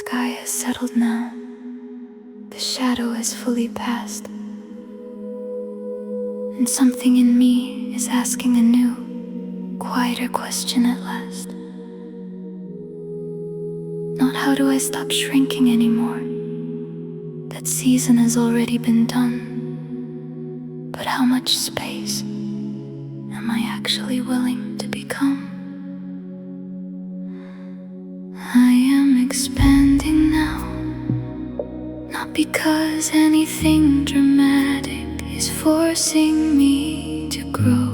sky has settled now. The shadow has fully passed, and something in me is asking a new, quieter question at last. Not how do I stop shrinking anymore? That season has already been done. But how much space am I actually willing to become? I am expanding now, not because anything dramatic is forcing me to grow,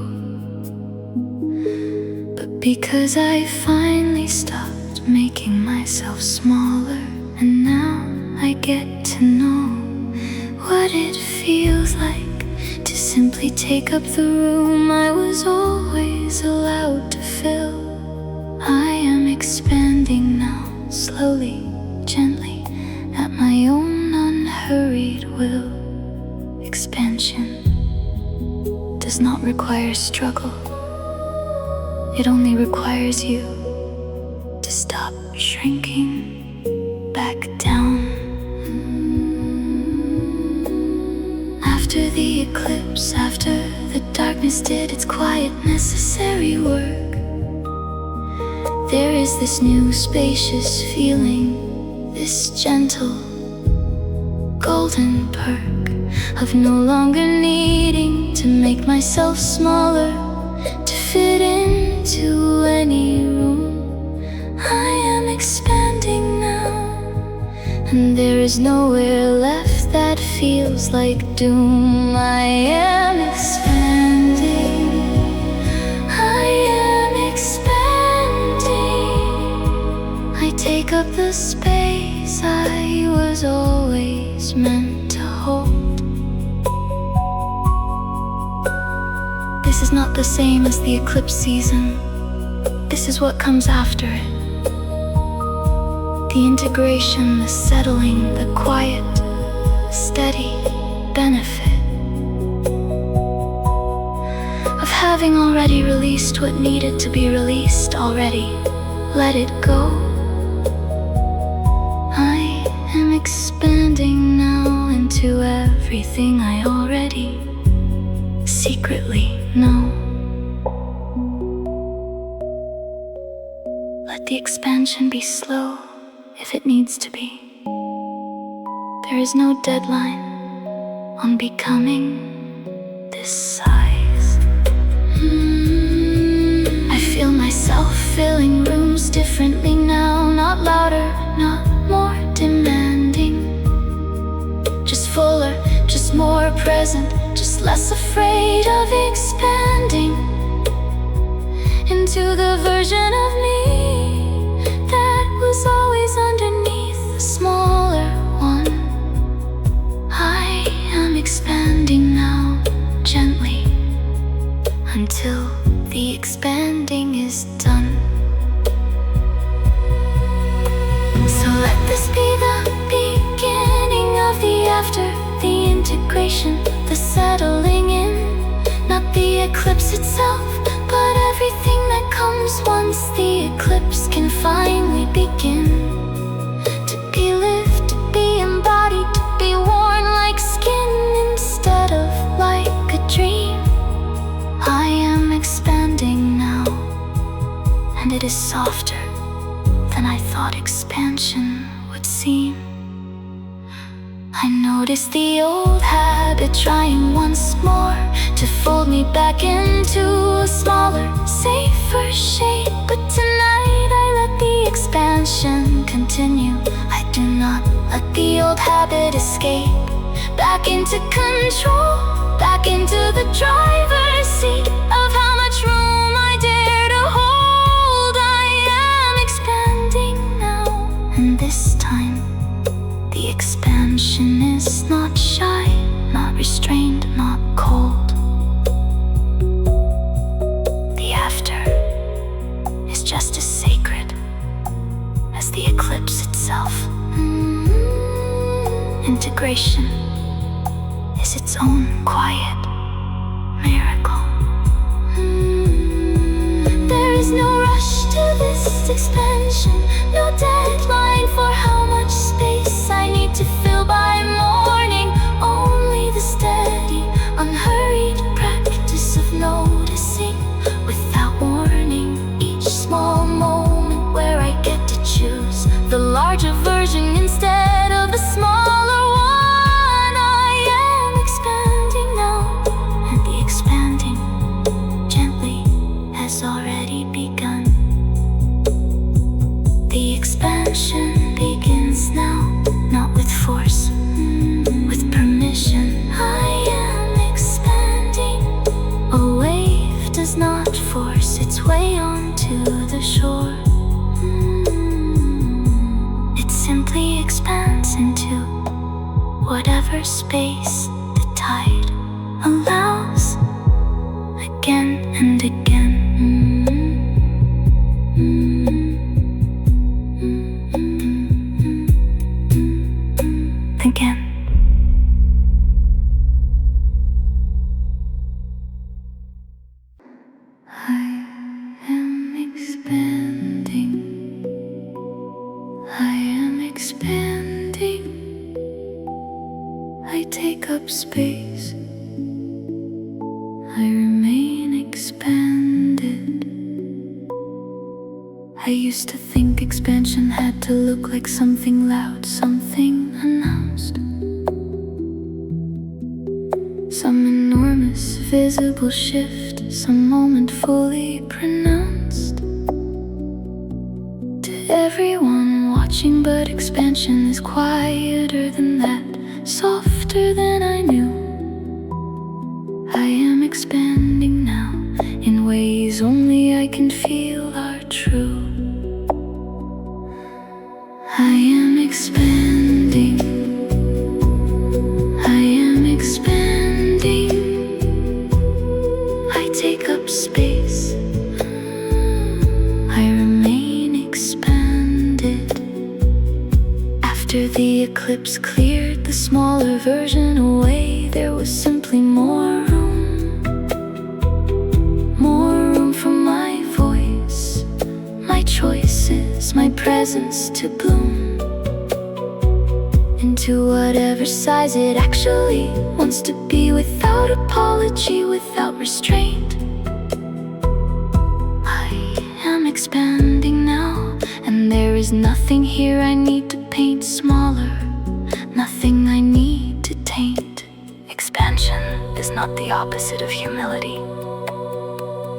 but because I finally stopped making myself smaller, and now I get to know what it feels like to simply take up the room I was always allowed to fill. I am expanding now, slowly, gently, at my own unhurried will. Expansion does not require struggle. It only requires you to stop shrinking back down. After the eclipse, after the darkness did its quiet, necessary work, there is this new spacious feeling, this gentle, golden perk of no longer needing to make myself smaller to fit into any room. I am expanding now, and there is nowhere left that feels like doom. I am expanding, I am expanding. I take up the space I was always meant to hold. This is not the same as the eclipse season. This is what comes after it. The integration, the settling, the quiet, steady benefit of having already released what needed to be released already. Let it go. I am expanding now into everything I already secretly know. Let the expansion be slow if it needs to be. There is no deadline on becoming this size. I feel myself filling rooms differently now, not louder, not more demanding, just fuller, just more present, just less afraid of expanding into the version of me that was always underneath the smaller one. I am expanding now, gently, until the expanding is done. So let this be the beginning of the after, the integration, the settling in. Not the eclipse itself, but everything that comes once the eclipse can finally begin. To be lived, to be embodied, to be worn like skin instead of like a dream. I am expanding now, and it is softer than I thought expansion would seem. I notice the old habit trying once more to fold me back into a smaller, safer shape. But tonight I let the expansion continue. I do not let the old habit escape. Back into control, back into the driver's seat of how much room I dare to hold. I am expanding now, and this time the expansion is not shy, not restrained, not cold. The after is just as sacred as the eclipse itself. Integration is its own quiet miracle. There is no rush to this expansion, no deadline for how much shore. It simply expands into whatever space the tide allows, again and again. Again. I am expanding. I am expanding. I take up space. I remain expanded. I used to think expansion had to look like something loud, something announced, some enormous visible shift, some moment fully pronounced to everyone watching. But expansion is quieter than that, softer than I knew. I am expanding now in ways only I can feel are true. I am expanding. I am expanding. I take up space. I remain expanded. After the eclipse cleared the smaller version away, there was simply more room. More room for my voice, my choices, my presence to bloom into whatever size it actually wants to be, without apology, without restraint. I am expanding now, and there is nothing here I need to paint smaller, nothing I need to taint. Expansion is not the opposite of humility.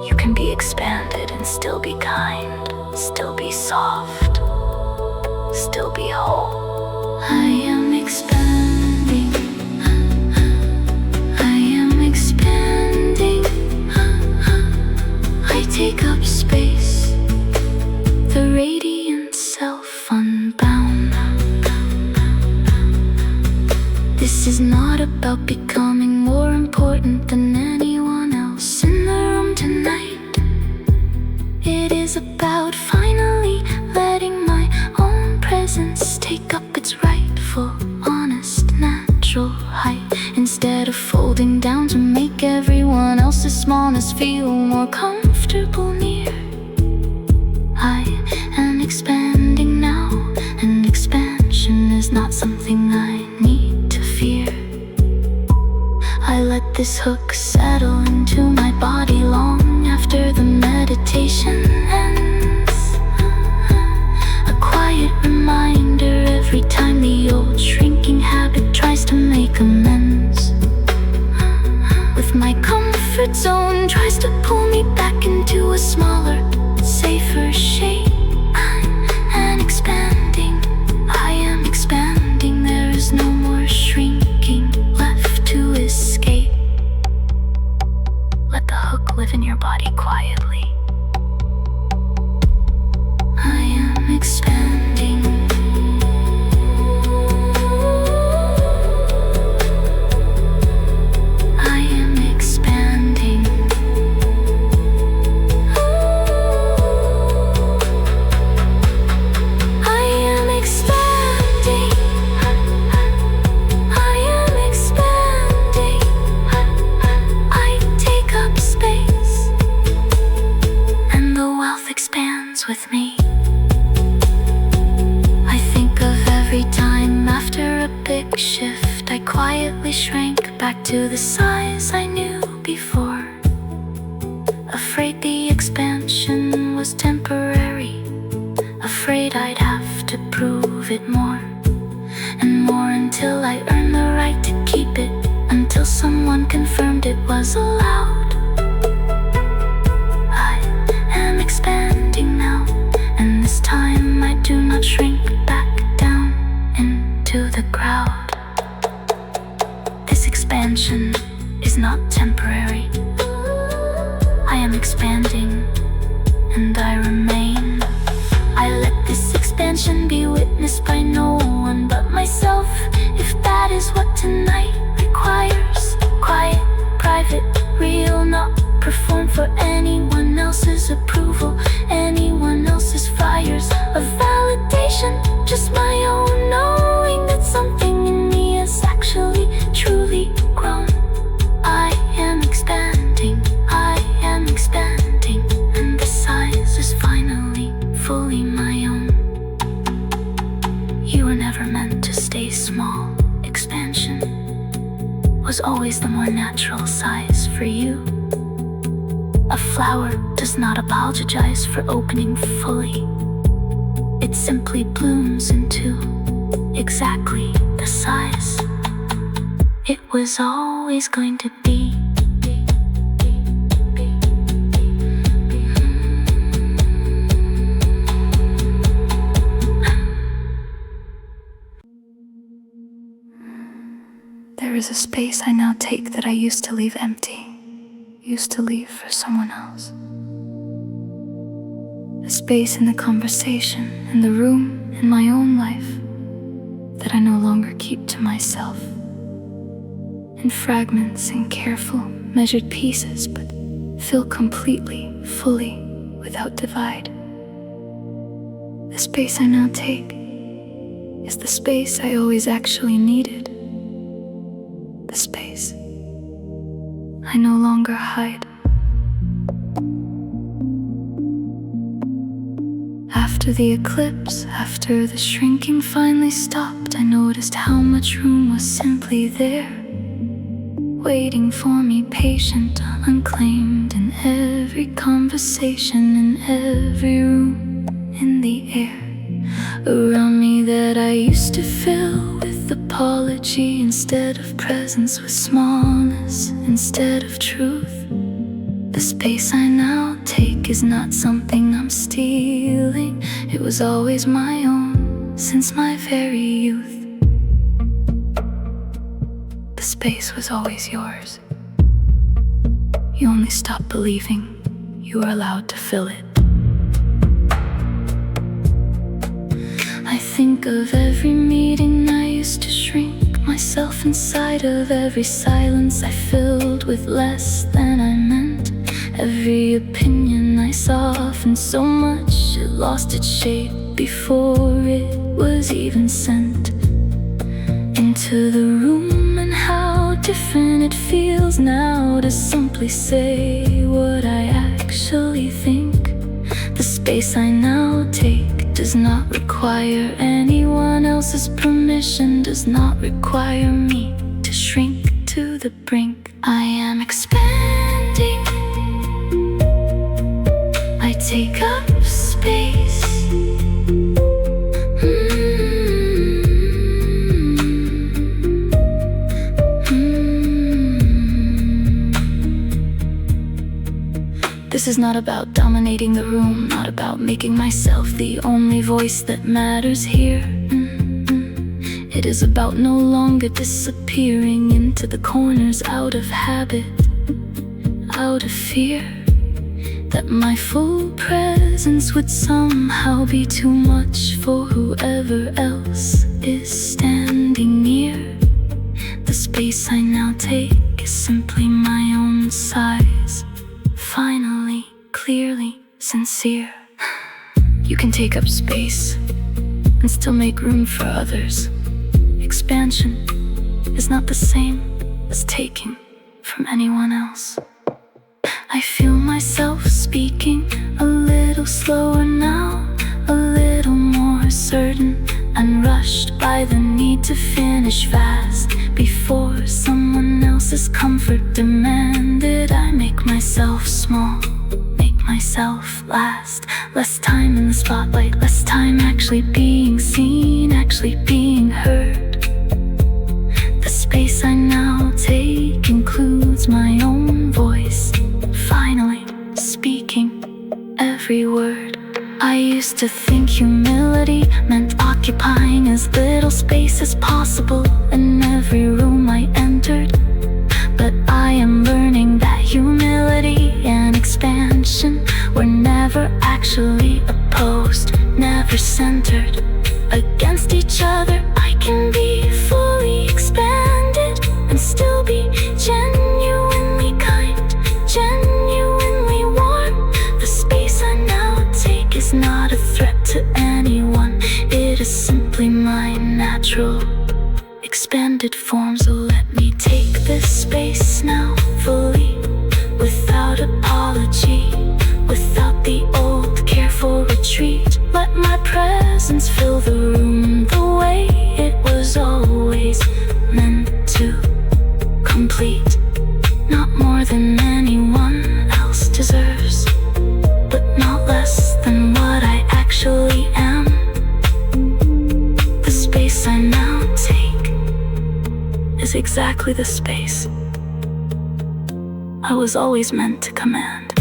You can be expanded and still be kind, still be soft, still be whole. I am expanding. I am expanding. I take up space, the radiant self unbound. This is not about becoming more important than anyone else in the room tonight. It is about finally letting my own presence take up its rightful, honest, natural height, instead of folding down to make everyone else's smallness feel more comfortable near. I am expanding now, and expansion is not something I need to fear. I let this hook settle into my body long after the meditation ends. A quiet reminder every time the old shrinking habit tries to make amends with my comfort zone, tries to pull me back into a smaller, safer shape. And expanding, I am expanding. There is no more shrinking left to escape. Let the hook live in your body quietly. I am expanding. I am expanding. I am expanding. I am expanding. I take up space, and the wealth expands with me. I think of every time after a big shift I quietly shrank back to the size I knew before, afraid the expansion was temporary, afraid I'd have to prove it more and more until I earned the right to keep it, until someone confirmed it was allowed. I am expanding now, and this time I do not shrink back down into the crowd. This expansion is not temporary. I am expanding, and I remain always the more natural size for you. A flower does not apologize for opening fully. It simply blooms into exactly the size it was always going to be. There is a space I now take that I used to leave empty, used to leave for someone else. A space in the conversation, in the room, in my own life, that I no longer keep to myself. In fragments, in careful, measured pieces, but fill completely, fully, without divide. The space I now take is the space I always actually needed. The space I no longer hide. After the eclipse, after the shrinking finally stopped, I noticed how much room was simply there, waiting for me, patient, unclaimed, in every conversation, in every room, in the air around me that I used to fill with apology instead of presence, with smallness instead of truth. The space I now take is not something I'm stealing. It was always my own since my very youth. The space was always yours. You only stopped believing you were allowed to fill it. I think of every meeting I used to shrink myself inside of, every silence I filled with less than I meant, every opinion I softened so much it lost its shape before it was even sent into the room. And how different it feels now to simply say what I actually think. The space I now take does not require anyone else's permission, does not require me to shrink to the brink. I am expanding, I take up space. This is not about dominating the room, not about making myself the only voice that matters here. It is about no longer disappearing into the corners out of habit, out of fear that my full presence would somehow be too much for whoever else is standing near. The space I now take is simply my own size, finally, clearly, sincere. You can take up space and still make room for others. Expansion is not the same as taking from anyone else. I feel myself speaking a little slower now, a little more certain, unrushed by the need to finish fast before someone else's comfort demanded. I make myself small, make myself last. Less time in the spotlight, less time actually being seen, actually being heard. The space I now take includes my own voice, finally speaking every word. I used to think humility meant occupying as little space as possible in every room I entered. But I am learning that humility and expansion were never actually opposed, never centered against each other. I can be fully expanded and still be genuinely kind, genuinely warm. The space I now take is not a threat to anyone. It is simply my natural expanded form. So let me take this space now fully, without apology, without the old careful retreat. Let my presence fill the room the way it was always meant to, complete. exactly the space I was always meant to command.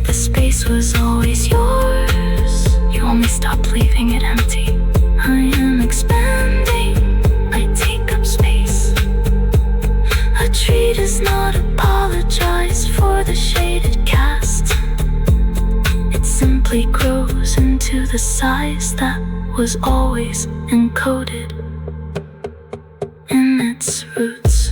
The space was always yours, you only stopped leaving it empty. I am expanding, I take up space. A tree does not apologize for the shade it casts. It simply grows into the size that was always encoded in its roots.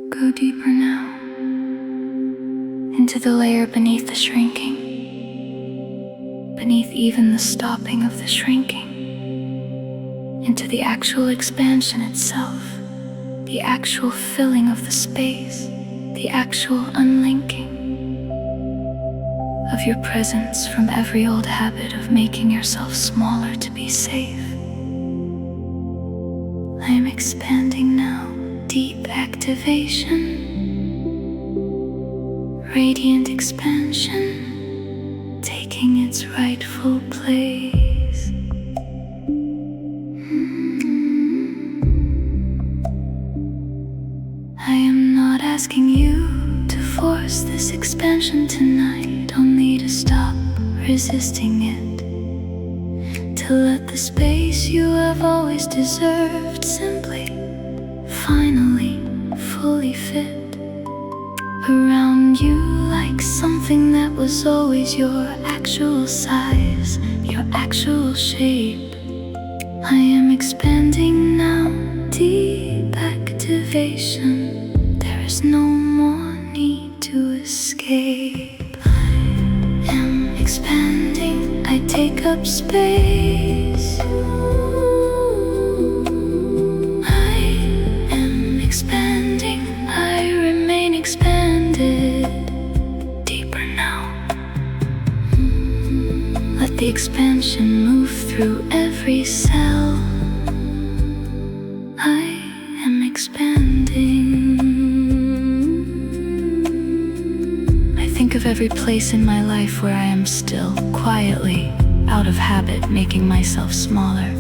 Go deeper now, into the layer beneath the shrinking, beneath even the stopping of the shrinking, into the actual expansion itself, the actual filling of the space, the actual unlinking of your presence from every old habit of making yourself smaller to be safe. I am expanding now. Deep activation, radiant expansion, taking its rightful place. I am not asking you to force this expansion tonight, only to stop resisting it, to let the space you have always deserved simply finally fully fit around you, like something that was always your actual size, your actual shape. I am expanding now, deep activation. There is no more need to escape. I am expanding, I take up space. Expanding, I remain expanded. Deeper now. Let the expansion move through every cell. I am expanding. I think of every place in my life where I am still, quietly, out of habit, making myself smaller.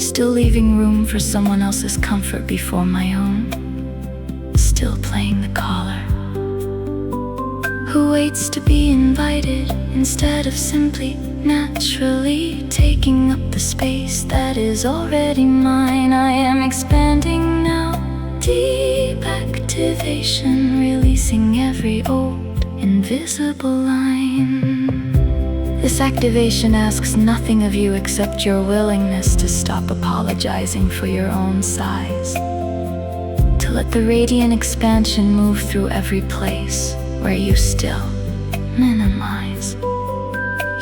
Still leaving room for someone else's comfort before my own. Still playing the caller who waits to be invited instead of simply naturally taking up the space that is already mine. I am expanding now, deep activation, releasing every old invisible line. This activation asks nothing of you except your willingness to stop apologizing for your own size, to let the radiant expansion move through every place where you still minimize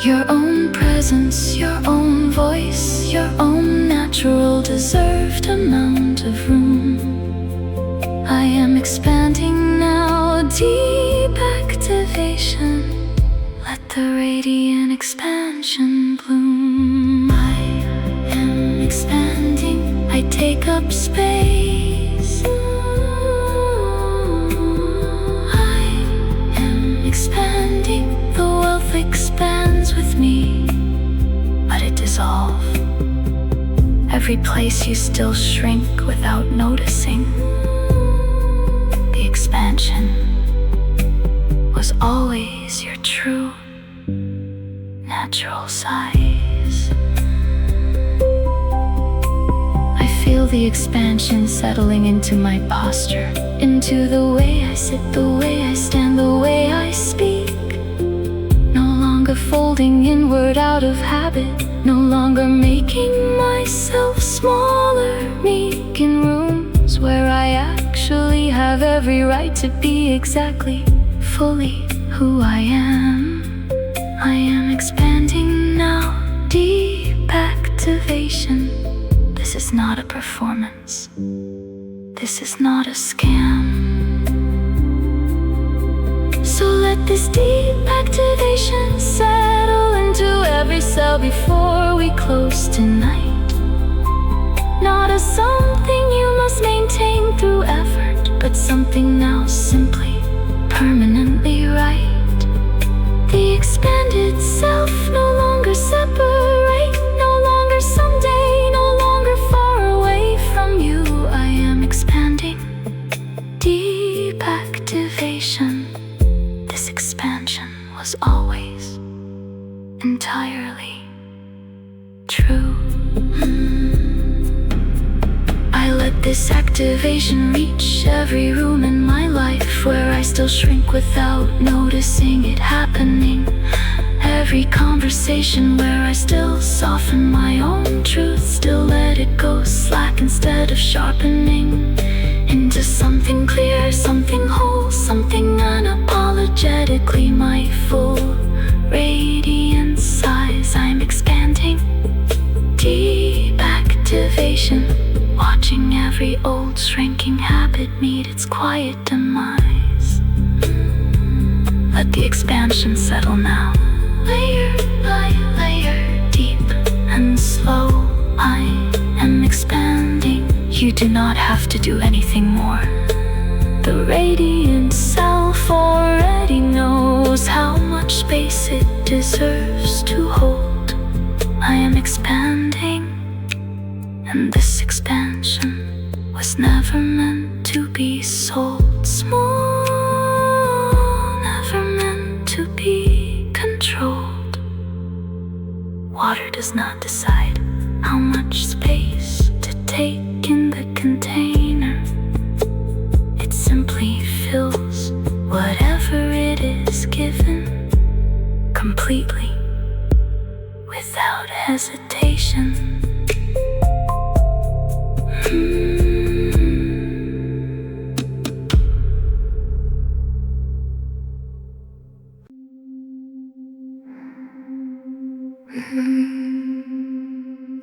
your own presence, your own voice, your own natural deserved amount of room. I am expanding now, deep activation. Let the radiant expansion bloom. I am expanding, I take up space. I am expanding, the wealth expands with me. Let it dissolve. Every place you still shrink without noticing. The expansion was always your true natural size. I feel the expansion settling into my posture, into the way I sit, the way I stand, the way I speak. No longer folding inward out of habit, no longer making myself smaller, meek in rooms where I actually have every right to be exactly, fully who I am. I am expanding now, deep activation. This is not a performance. This is not a scam. So let this deep activation settle into every cell before we close tonight. Not as something you must maintain through effort, but something now simply permanent. myself, no longer separate, no longer someday, no longer far away from you. I am expanding. Deep activation. This expansion was always entirely true. I let this activation reach every room in my life where I still shrink without noticing it happening. Every conversation where I still soften my own truth, still let it go slack instead of sharpening into something clear, something whole, something unapologetically my full radiant size. I'm expanding. Deep activation. Watching every old shrinking habit meet its quiet demise. Let the expansion settle now. Layer by layer, deep and slow, I am expanding. You do not have to do anything more. The radiant self already knows how much space it deserves to hold. I am expanding. And this expansion was never meant to be sold small, never meant to be controlled. Water does not decide how much space to take in the container. It simply fills whatever it is given, completely, without hesitation.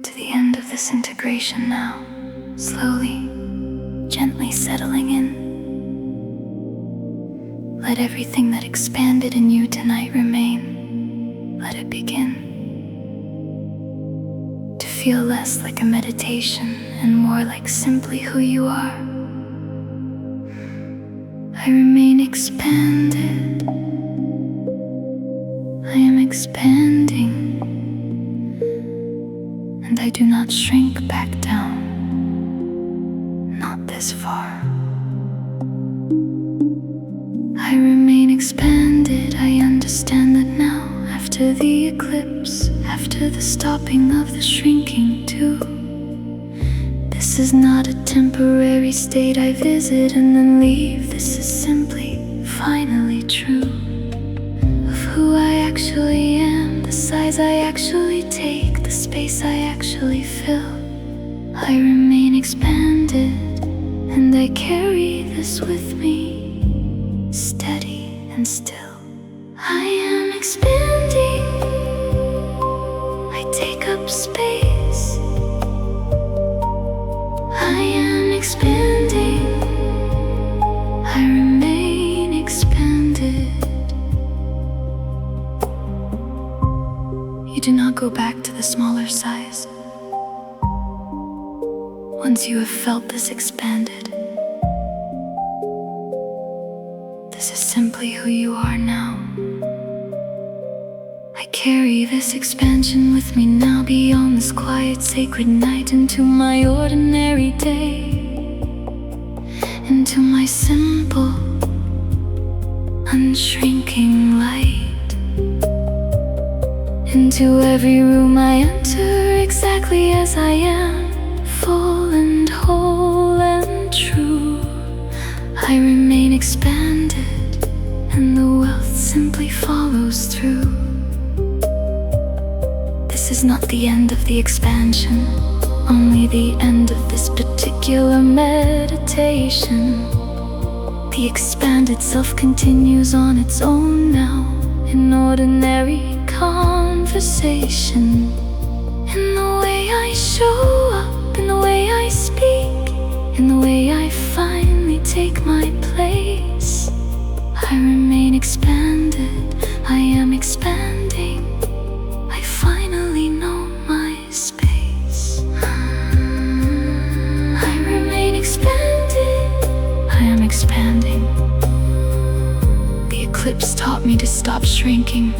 To the end of this integration now, slowly, gently settling in. Let everything that expanded in you tonight remain. Let it begin to feel less like a meditation and more like simply who you are. I remain expanded. I am expanding. And I do not shrink back down. Not this far. I remain expanded. I understand that now, after the eclipse, after the stopping of the shrinking too, this is not a temporary state I visit and then leave. This is simply, finally true of who I actually am, the size I actually take, the space I actually fill. I remain expanded, and I carry this with me, steady and still. I am expanding. I take up space. I am expanding. I remain expanded. You do not go back to the smaller size. Once you have felt this expanded, this is simply who you are now. I carry this expansion with me now beyond this quiet sacred night into my ordinary day, into my simple, unshrinking light, into every room I enter exactly as I am, full and whole and true. I remain expanded, and the wealth simply follows through. This is not the end of the expansion, only the end of this particular meditation. The expanded self continues on its own now, in ordinary conversation, in the way I show up, in the way I speak, in the way I finally take my place. I remain expanded, I am expanding. I finally know my space. I remain expanded, I am expanding. The eclipse taught me to stop shrinking.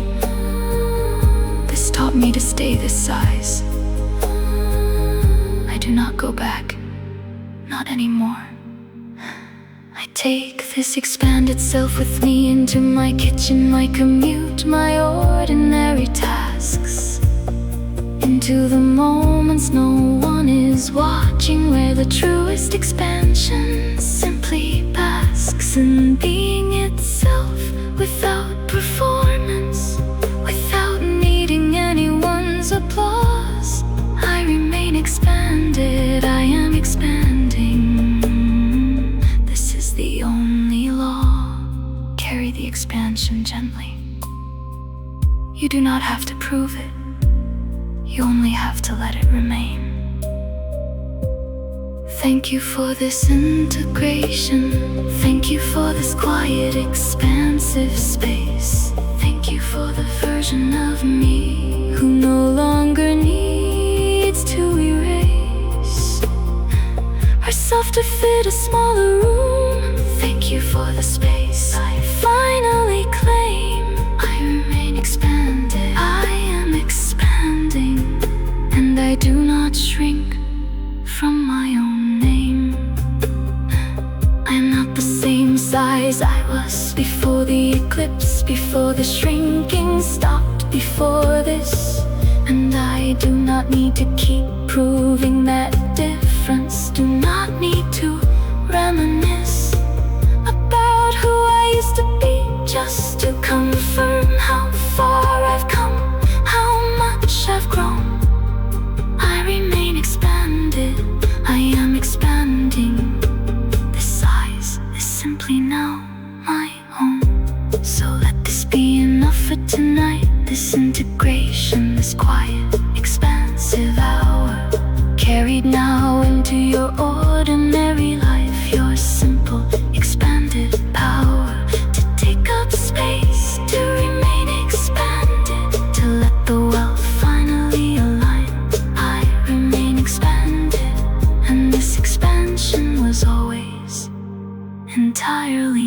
taught me to stay this size. I do not go back, not anymore. I take this expanded self with me into my kitchen, my commute, my ordinary tasks, into the moments no one is watching, where the truest expansion simply basks in being itself without performance, without needing anyone's applause. I remain expanded, I am expanding. This is the only law. Carry the expansion gently. You do not have to prove it. You only have to let it remain. Thank you for this integration. Thank you for this quiet, expansive space. Thank you for the version of me who no longer needs to erase herself to fit a smaller room. Thank you for the space I finally claim. I remain expanded, I am expanding, and I do not shrink from my own name. I am not the same size I was before the eclipse, before the shrinking stopped, before this. And I do not need to keep proving that difference. Do not need to reminisce about who I used to be, just to confirm how far I've come, how much I've grown. I remain expanded, I am expanding. This size is simply now my own. So let this be enough for tonight. This integration, this quiet, expansive hour, carried now into your ordinary life. Your simple, expanded power to take up space, to remain expanded, to let the wealth finally align. I remain expanded, and this expansion was always entirely